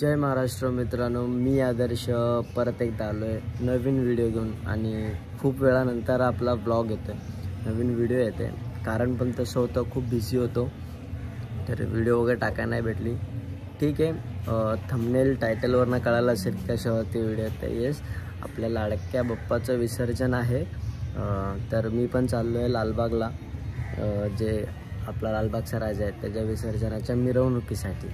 जय महाराष्ट्र मित्रांनो, मी आदर्श परत एकदा आलो आहे नवीन व्हिडिओ घेऊन. आणि खूप वेळानंतर आपला ब्लॉग येतो आहे, नवीन व्हिडिओ येते. कारण पण तसं होतं, खूप बिझी होतो, तर व्हिडिओ वगैरे टाकायला नाही भेटली. ठीक आहे, थंबनेल टायटलवरनं कळालं असेल कशावरती व्हिडिओ येते. येस, आपल्या लाडक्या बाप्पाचं विसर्जन आहे. तर मी पण चाललो आहे लालबागला, जे आपला लालबागचा राजा आहे त्याच्या विसर्जनाच्या मिरवणुकीसाठी.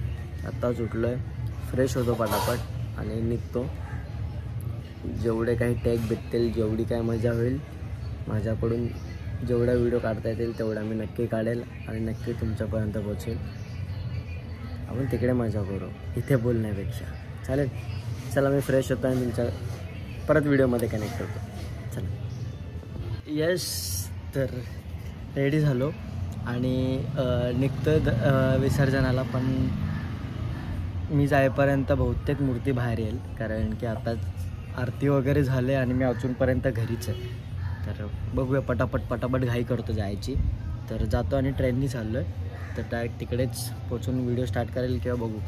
आत्ताच उठलो आहे, फ्रेश होतो पटापट आणि निघतो. जेवढे काही टॅग भेटतील, जेवढी काय मजा होईल, माझ्याकडून जेवढा व्हिडिओ काढता येतील तेवढा मी नक्की काढेल आणि नक्की तुमच्यापर्यंत पोहोचेल. आपण तिकडे मजा करू, इथे बोलण्यापेक्षा. चालेल, चला मी फ्रेश होतो आणि तुमच्या परत व्हिडिओमध्ये कनेक्ट करतो. चला. येस, तर रेडी झालो आणि निघतो विसर्जनाला. पण मी जाईपर्यंत बहुतेक मूर्ती बाहेर येईल, कारण की आता आरती वगैरे झाले आणि मी अजूनपर्यंत घरीच आहे. तर बघूया, पटापट घाई करतो जायची. तर जातो आणि ट्रेननी चाललो आहे, तर डायरेक्ट तिकडेच पोचून व्हिडिओ स्टार्ट करेल किंवा बघू.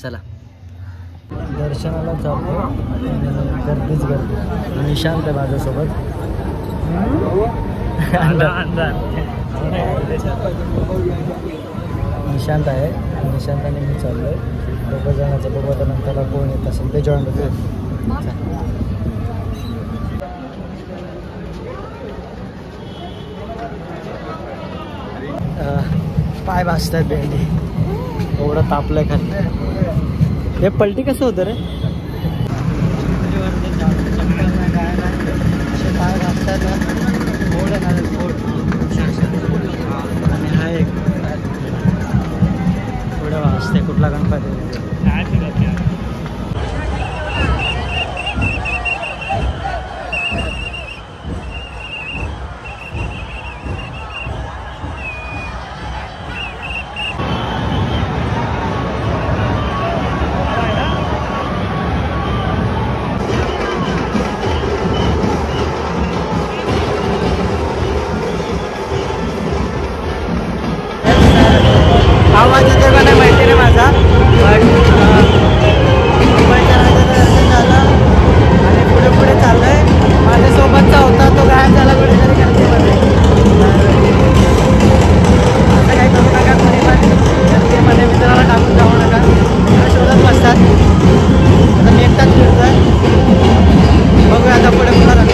चला, दर्शनाला चाललो, गर्दीच गर्दी. निशांत आहे माझ्यासोबत. निशांत आहे, निशांताने मी चाललो आहे. दोघं जणांचं बघू आता, नंतर कोण येत असेल ते जॉईन होते. पाय भाजतात बेंडी, एवढं तापलंय खाली. हे पलटी कसं होतं रे? पाय भाजतात गोड आहे, गोड. आणि हा एक थोडं वाजते. कुठला गणपती? आवाज येतो का नाही माहिती नाही माझा, पण मुंबईच्या राजाचं दर्शन झालं आणि पुढे चाललं आहे. माझ्यासोबतचा होता तो गायब झाला कुठेतरी गर्दीमध्ये. असं काही करू नका, कोणी पण गर्दीमध्ये मित्राला टाकून जाऊ नका, शोधत बसतात. आता मी एकटाच फिरतो आहे. बघूया आता पुढे पुन्हा गणपती.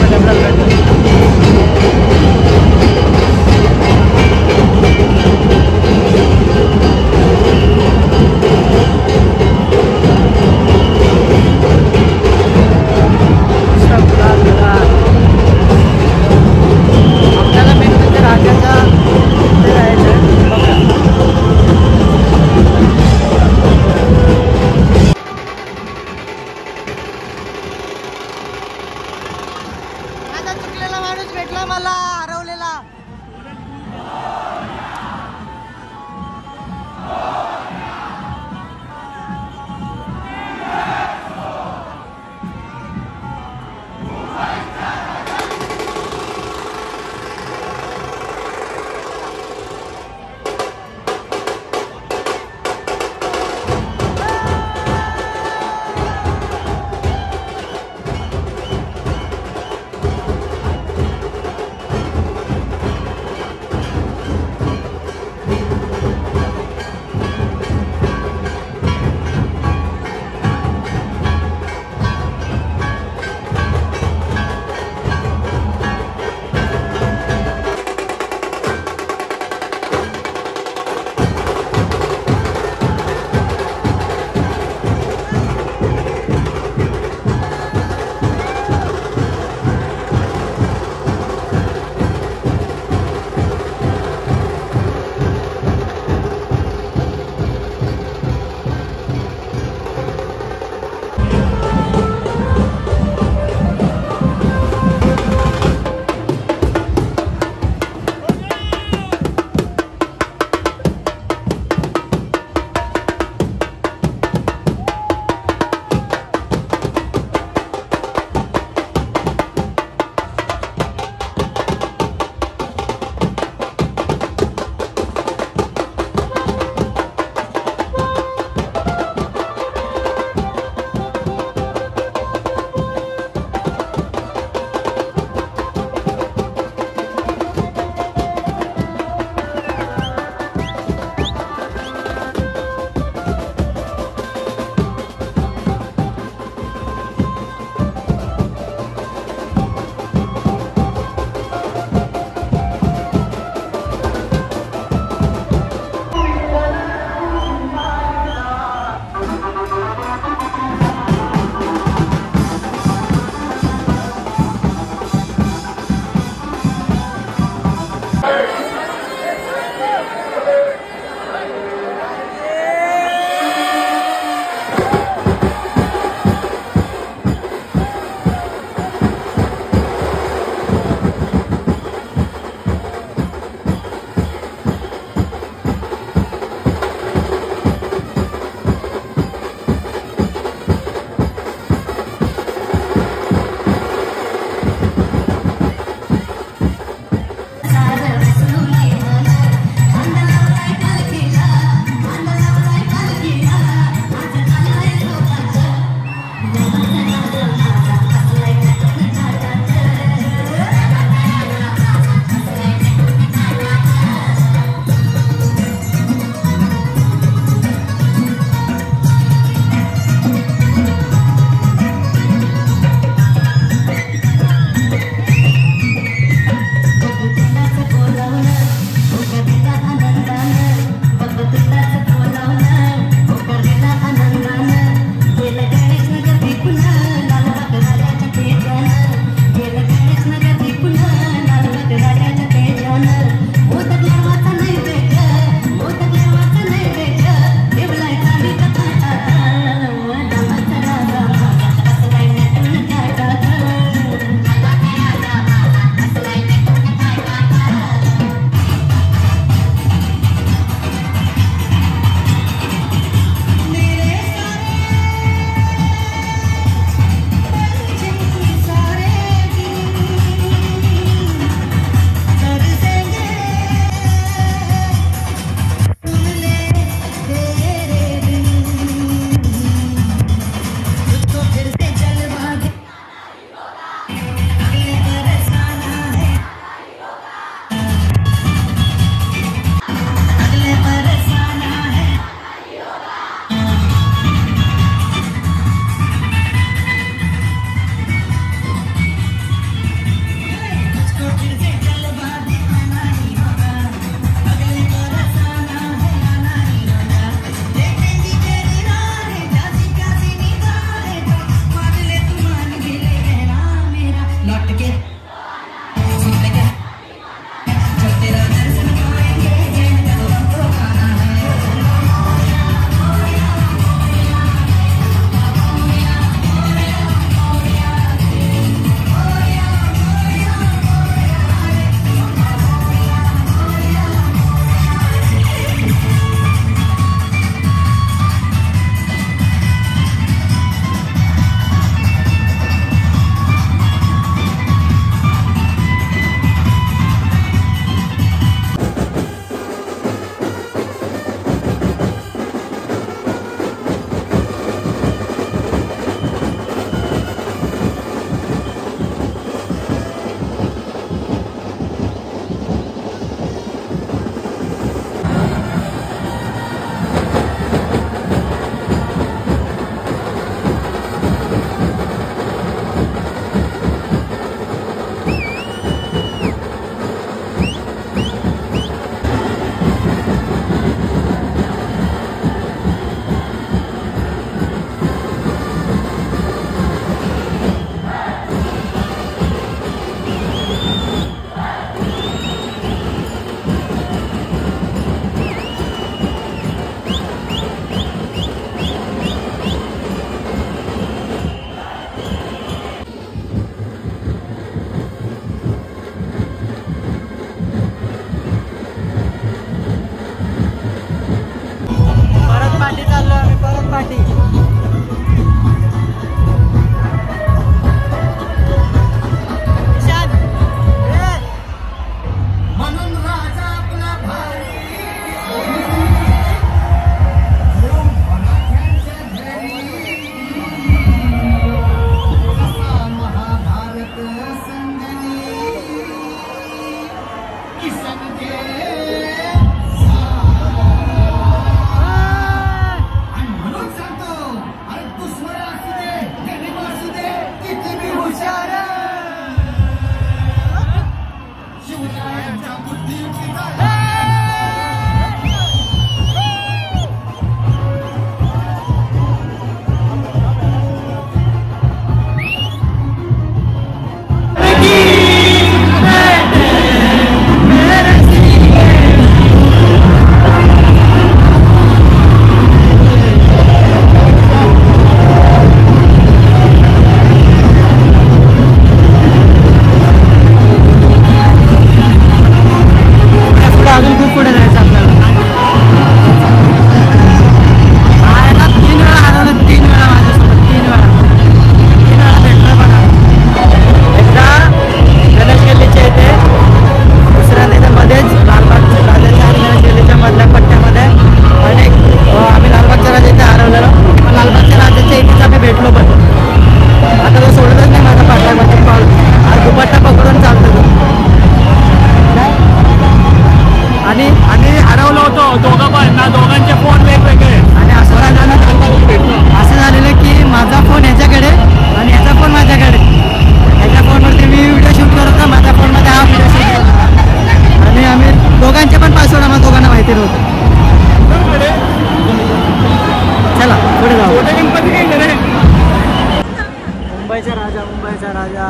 मुंबईचा राजा.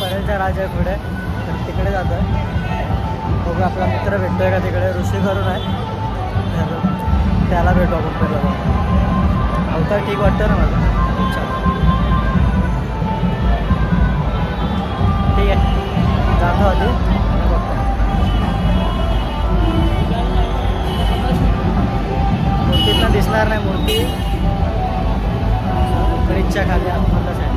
परेलच्या राजा पुढे तर तिकडे जातो. बघू आपला मित्र भेटतोय का तिकडे. ऋषी करून आहे, त्याला भेटू आपण पहिला. अवतार ठीक वाटतं ना मला. ठीक आहे, जातो आधी. मूर्तीतनं दिसणार नाही. मूर्ती ब्रिजच्या खाली आतमधल्या साईड.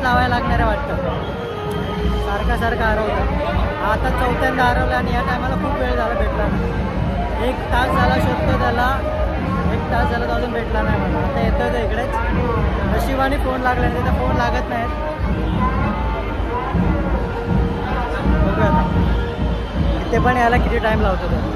लावायला लागणार आहे वाटतं. सारखं हरवतं. आता चौथ्यांदा हरवलं आणि या टायमाला खूप वेळ झाला भेटला नाही. 1 तास झाला शोधतो त्याला. 1 तास झाला तर अजून भेटला नाही मला. आता येतोय तो इकडेच. नशिबाने फोन लागला नाही, त्याचा फोन लागत नाहीत. बघूया आता इथे पण यायला किती टाईम लावतो तो.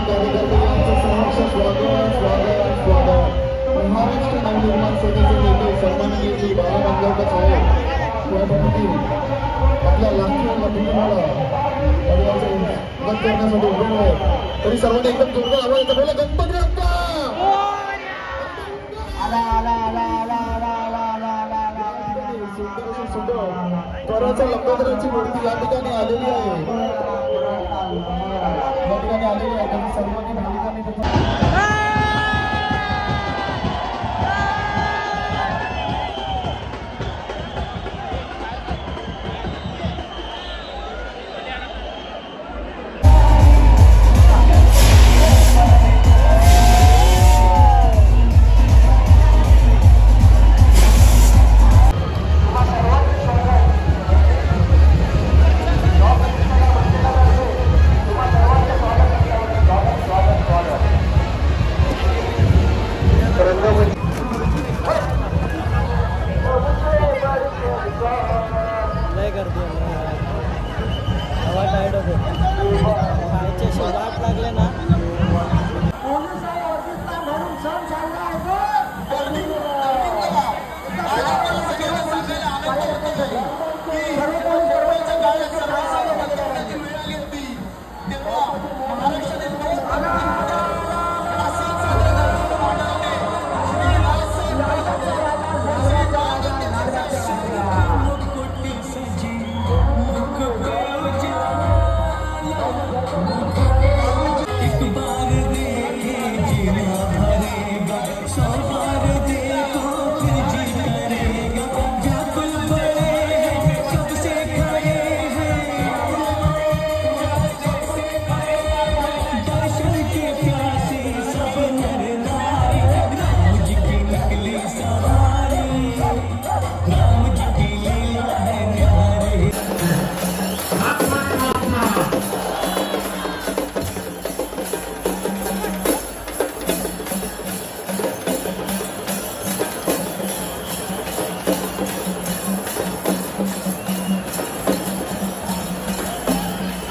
कार्यकर्ते यांचं सहर्ष स्वागत स्वागत स्वागत. महाराष्ट्र नवनिर्माण सेनेचे नेते सन्माननीय श्री बाळा मांजरेकर साहेब यापैकी आपल्या लाखो प्रतिनिधीला मत करण्यासाठी उभे आहेत. तरी सर्वांनी एकदम जोरदार आवाज येतो. बोला गणपती बाप्पा. स्वराच्या लंबोदराची मूर्ती या ठिकाणी आलेली आहे. सर्वांनी भाविकांनी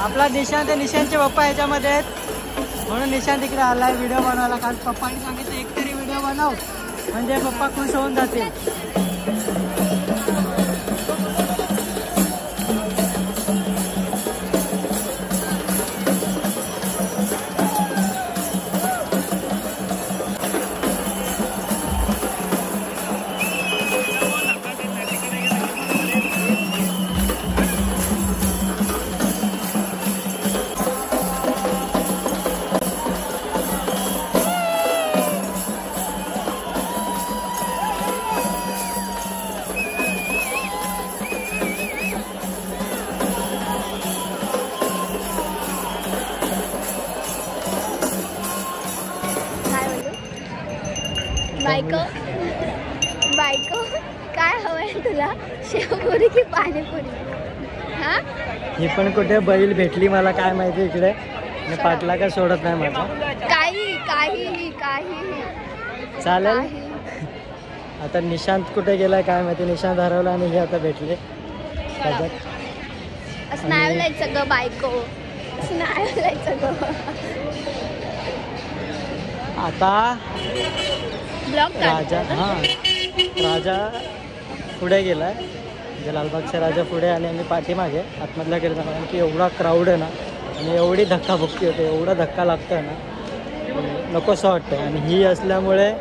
आपला निशांतचे पप्पा याच्यामध्ये आहेत म्हणून निशांत इकडे आलाय व्हिडिओ बनवायला. कारण पप्पांनी सांगितलं एकतरी व्हिडिओ बनव म्हणजे पप्पा खुश होऊन जातील. बायको काय हवंय तुला, शेवपुरी की पाणीपुरी? हा ही पण कुठे बैल भेटली मला काय माहिती इकडे. पाटला का सोडत नाही माझा. काही चालेल. आता निशांत कुठे गेलाय काय माहिती. निशांत हरवला आणि हे आता भेटले. स्नायलायचं ग बायको, स्नायलायचं ग. आता राजा पुढे गेलाय. म्हणजे लालबागचा राजा पुढे आणि आम्ही पाठीमागे आतमधला गेलो. कारण की एवढा क्राऊड आहे ना आणि एवढी धक्काबुक्की होते, एवढा धक्का लागतोय ना नकोसं वाटतं. आणि ही असल्यामुळे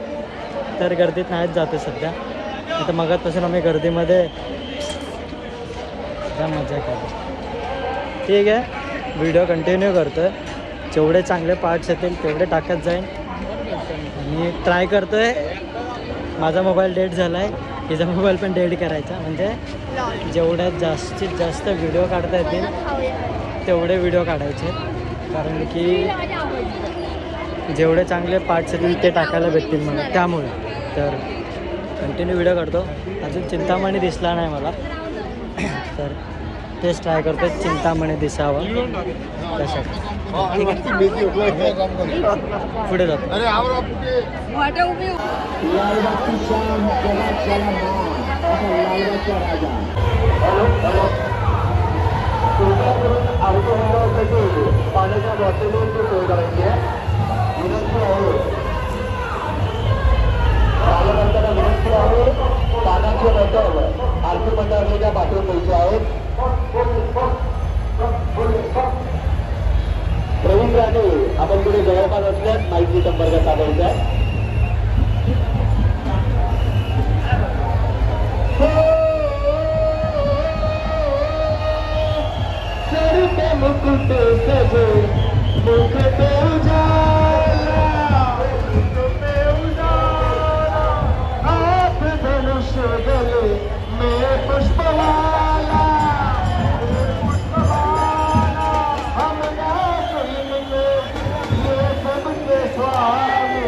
तर गर्दीत नाहीच जाते सध्या. आता मगातपासून आम्ही गर्दीमध्ये मजा करतो. ठीक आहे, व्हिडिओ कंटिन्यू करतोय. जेवढे चांगले पार्ट्स येतील तेवढे टाकत जाईन. आणि ट्राय करतोय. माझा मोबाईल डेट झाला आहे, हिचा मोबाईल पण डेट करायचा. म्हणजे जेवढ्यात जास्तीत जास्त व्हिडिओ काढता येतील तेवढे व्हिडिओ काढायचे. कारण की जेवढे चांगले पार्ट्स येतील ते टाकायला भेटतील मला. त्यामुळे तर कंटिन्यू व्हिडिओ काढतो. अजून चिंतामणी दिसला नाही मला, तर तेच ट्राय करतो चिंतामणी दिसावं त्यासाठी. पुढे जातो. पाण्याच्या बॉटलीची सोय करायची आहे. विनंती आहे बालकांना विनंती आहे पानाचे बॉटल आरती मंडळाच्या पाठवून द्यायचे आहेत. प्रवीण राणे आपण पुढे जवळपास असल्यास माहिती संपर्क साधायचा आहे. मुकुट सजे मुख पे उजाला आप धनुष गले में पुष्पवाला हम ना सुनेंगे ये सबके स्वामी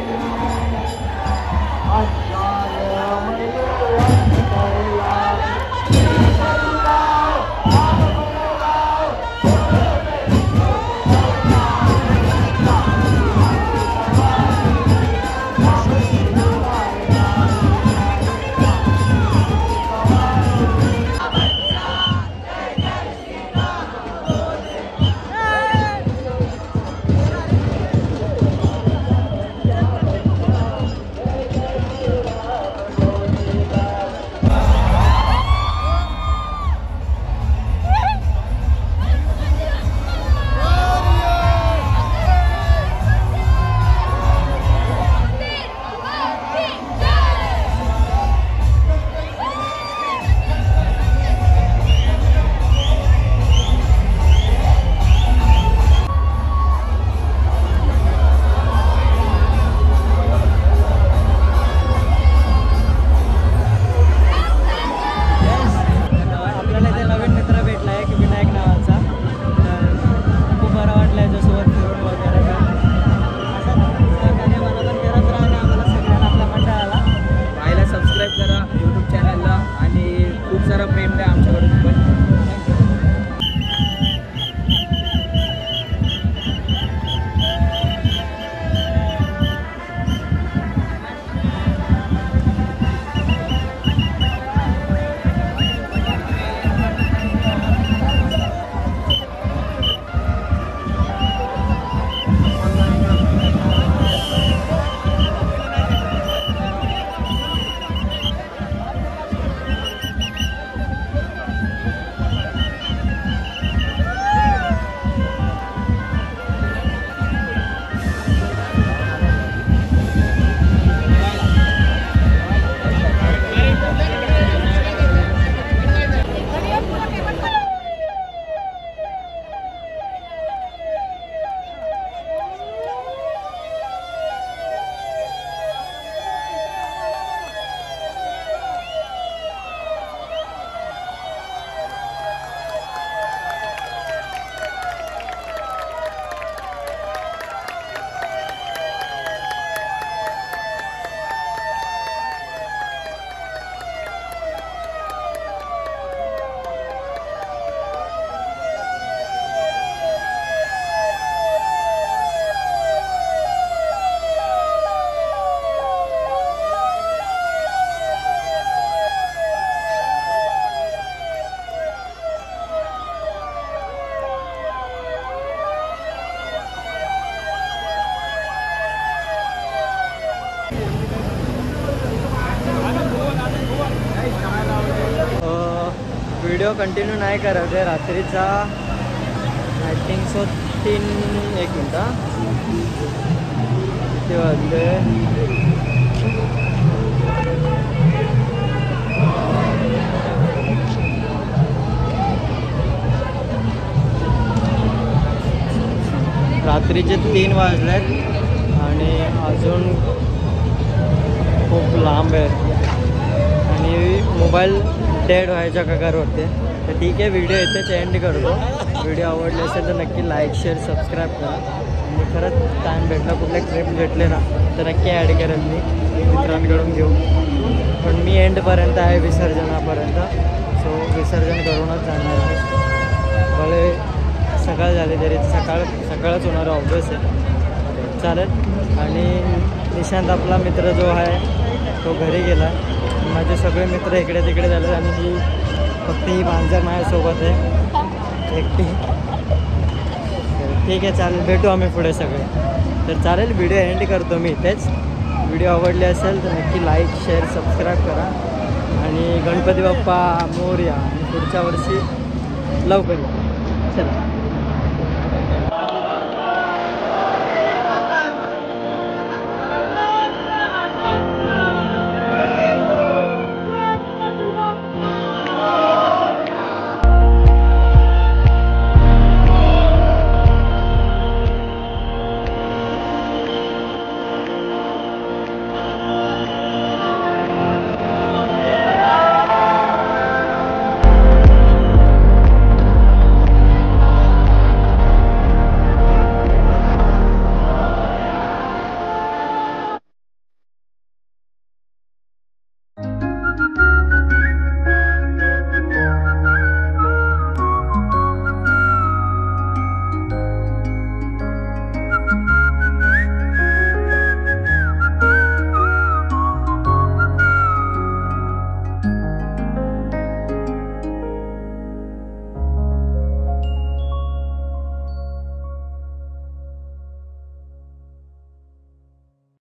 व्हिडिओ कंटिन्यू नाही करत आहे रात्रीचा आय थिंक सो 1 मिनिट किती वाजले रात्रीचे 3 वाजलेत आणि अजून खूप लांब आहे आणि मोबाईल डेड व्हायच्या कगारवरती. तर ठीक आहे, व्हिडिओ इथेच एंड करतो. व्हिडिओ आवडले असेल तर नक्की लाईक शेअर सबस्क्राईब करा. आणि खरंच टाईम भेटला कुठले ट्रिप भेटले ना तर नक्की ॲड करेन मी मित्रांकडून घेऊ. पण मी एंडपर्यंत आहे विसर्जनापर्यंत, सो विसर्जन करूनच जाणार आहे. भले सकाळ झाली तरी सकाळच होणार ऑब्वियस आहे, चालेल. आणि निशांत आपला मित्र जो आहे तो घरी गेला. माझे सगळे मित्र इकडे तिकडे झाले आणि ही फक्त ही मांजर माझ्यासोबत आहे एकटी. ठीक आहे चालेल, भेटू आम्ही पुढे सगळे. तर चालेल, व्हिडिओ एंड करतो मी इथेच. व्हिडिओ आवडले असेल तर नक्की लाईक शेअर सबस्क्राईब करा आणि गणपती बाप्पा मोरया. पुढच्या वर्षी लवकर येऊ. चला.